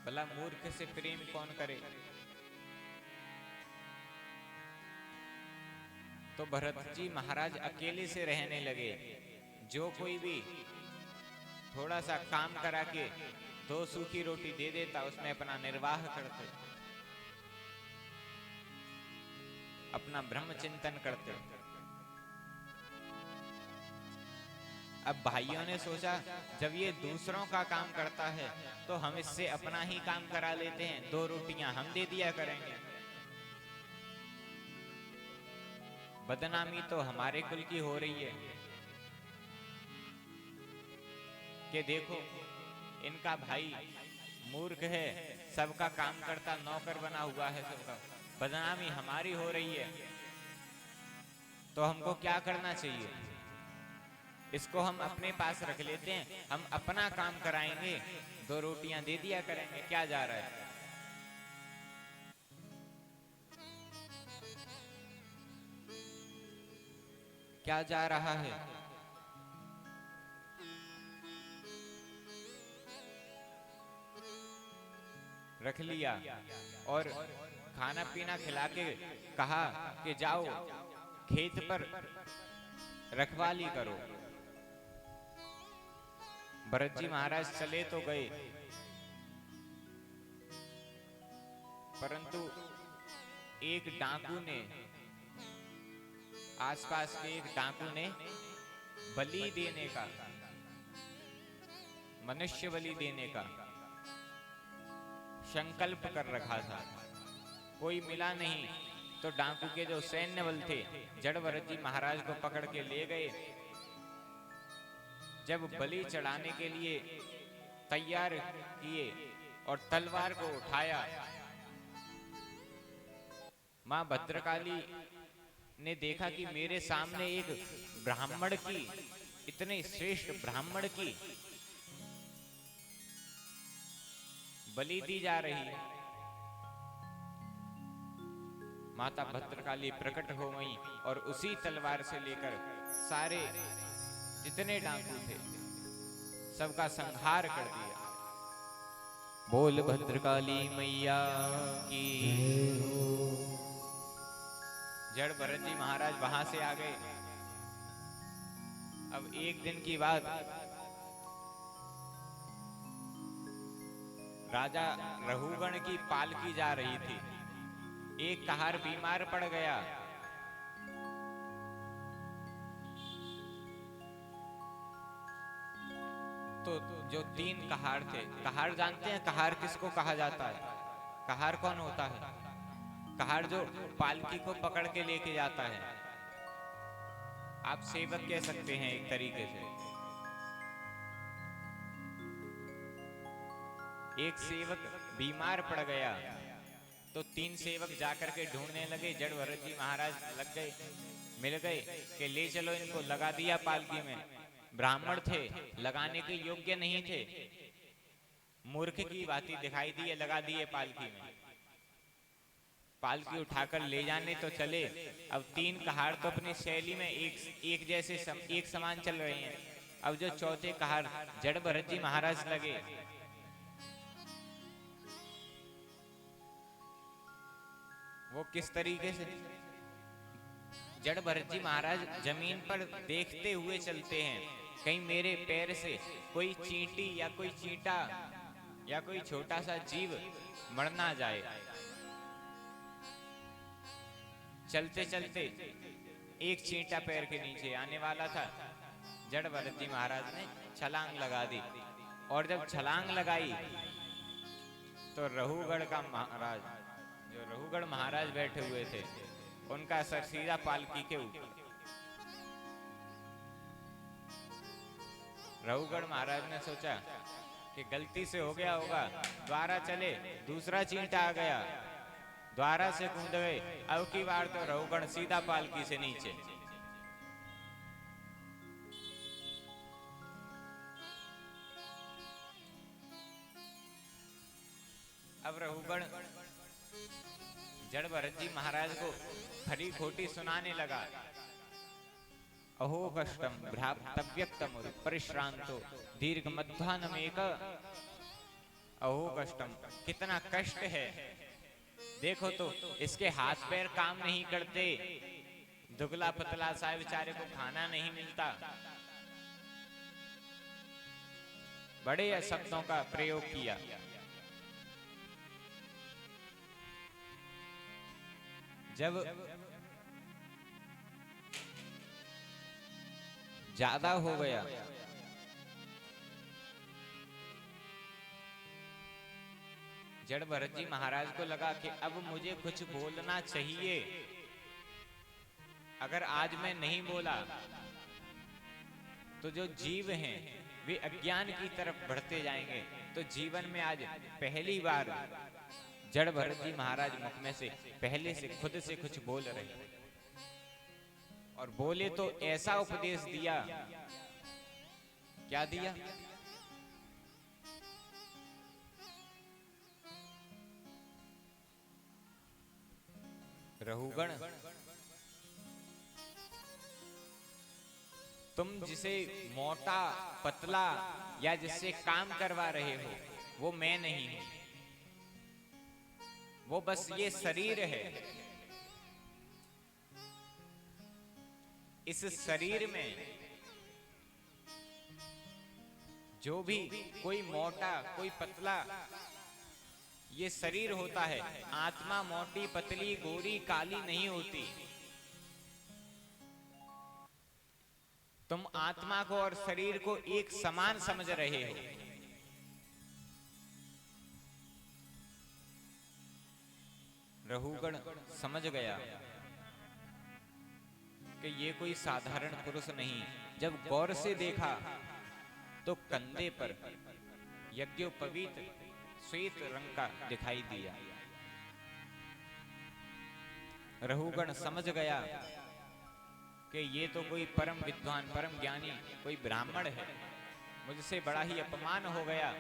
भला मूर्ख से प्रेम कौन करे। तो भरत जी महाराज अकेले से रहने लगे। जो कोई भी थोड़ा सा काम करा के 2 सूखी रोटी दे देता, उसमें अपना निर्वाह करते, अपना ब्रह्म चिंतन करते। अब भाइयों ने सोचा, जब ये दूसरों का काम करता है तो हम इससे अपना ही काम करा लेते हैं, 2 रोटियां हम दे दिया करेंगे। बदनामी तो हमारे कुल की हो रही है कि देखो इनका भाई मूर्ख है, सबका काम करता नौकर बना हुआ है सबका, बदनामी हमारी हो रही है। तो हमको क्या करना चाहिए? इसको हम अपने पास रख लेते हैं, हम अपना काम कराएंगे, 2 रोटियां दे दिया करेंगे, क्या जा रहा है। क्या जा रहा है? रख लिया और खाना पीना खिला के कहा कि जाओ खेत पर रखवाली करो। भरत जी महाराज चले तो गए, परंतु एक डाकू ने, आसपास के एक डाकू ने बलि देने का, मनुष्य बलि देने का संकल्प कर रखा था। कोई मिला नहीं तो डाकू के जो सैन्य बल थे, जड़ भरत जी महाराज को पकड़ के ले गए। जब बलि चढ़ाने के लिए तैयार किए और तलवार को उठाया, मां भद्रकाली ने देखा कि मेरे सामने एक ब्राह्मण की, इतने श्रेष्ठ ब्राह्मण की बलि दी जा रही है। माता भद्रकाली प्रकट हो गई और उसी तलवार से लेकर सारे जितने डाकू थे सबका संहार कर दिया। बोल भद्रकाली मैया की। जड़ भरत जी महाराज वहां से आ गए। अब एक दिन की बात, राजा रहुगण की पालकी जा रही थी। एक कहार बीमार पड़ गया। तो जो 3 कहार थे, कहार जानते हैं कहार किसको कहा जाता है? कहार कौन होता है? कहार जो पालकी को पकड़ के लेके जाता है, आप सेवक कह सकते हैं एक तरीके से। एक सेवक बीमार पड़ गया तो 3 सेवक जाकर के ढूंढने लगे। जड़ भरत जी महाराज लग गए, मिल गए कि ले चलो इनको। लगा दिया पालकी में। ब्राह्मण थे, लगाने के योग्य नहीं थे, मूर्ख की भांति दिखाई दिए, लगा दिए पालकी में। पालकी उठाकर ले जाने तो चले। अब 3 कहार तो अपनी शैली में एक जैसे एक समान चल रहे हैं। अब जो चौथे कहार जड़ भरत जी महाराज लगे, वो किस तरीके से? जड़ भरत जी महाराज जमीन पर देखते हुए चलते हैं, कहीं मेरे पैर से कोई चींटी या कोई चींटा या कोई छोटा सा जीव मर ना जाए। चलते चलते एक चींटा पैर के नीचे आने वाला था। जड़ भरत जी महाराज ने छलांग लगा दी, और जब छलांग लगाई तो रहुगढ़ का महाराज, जो रहुगढ़ महाराज बैठे हुए थे, उनका सर सीधा पालकी के ऊपर। रहुगढ़ महाराज ने सोचा कि गलती से हो गया होगा, द्वारा चले, दूसरा चींटा आ गया, द्वारा से कूद गए। अब की बार तो रहुगढ़ सीधा पालकी से नीचे। अब रहुगढ़ जड़ भरत जी महाराज को खरी खोटी सुनाने लगा। अहो कष्टम भ्रातव्यक्तम परिश्रांतो दीर्घ मध्यान्हमेक अहो कष्टम, कितना कष्ट है। देखो तो इसके हाथ पैर काम नहीं करते, दुबला पतला सा बेचारे को खाना नहीं मिलता। बड़े शब्दों का प्रयोग किया। जब ज्यादा हो गया जड़ भरत जी महाराज को लगा कि अब मुझे कुछ बोलना चाहिए। अगर आज मैं नहीं बोला तो जो जीव हैं वे अज्ञान की तरफ बढ़ते जाएंगे। तो जीवन में आज पहली बार जड़ भरत जी महाराज मुख में से पहले से खुद से कुछ बोल रहे, और बोले तो ऐसा उपदेश दिया। क्या दिया? रहुगण, तुम जिसे मोटा पतला या जिससे काम करवा रहे हो वो मैं नहीं हूं, वो बस ये शरीर है। इस शरीर में जो भी कोई मोटा कोई पतला ये शरीर होता है, आत्मा मोटी पतली गोरी काली नहीं होती। तुम आत्मा को और शरीर को एक समान समझ रहे हो। रहुगण समझ गया कि ये कोई साधारण पुरुष नहीं। जब गौर से देखा तो कंधे पर यज्ञोपवीत श्वेत रंग का दिखाई दिया। रहुगण समझ गया कि ये तो कोई परम विद्वान परम ज्ञानी कोई ब्राह्मण है, मुझसे बड़ा ही अपमान हो गया।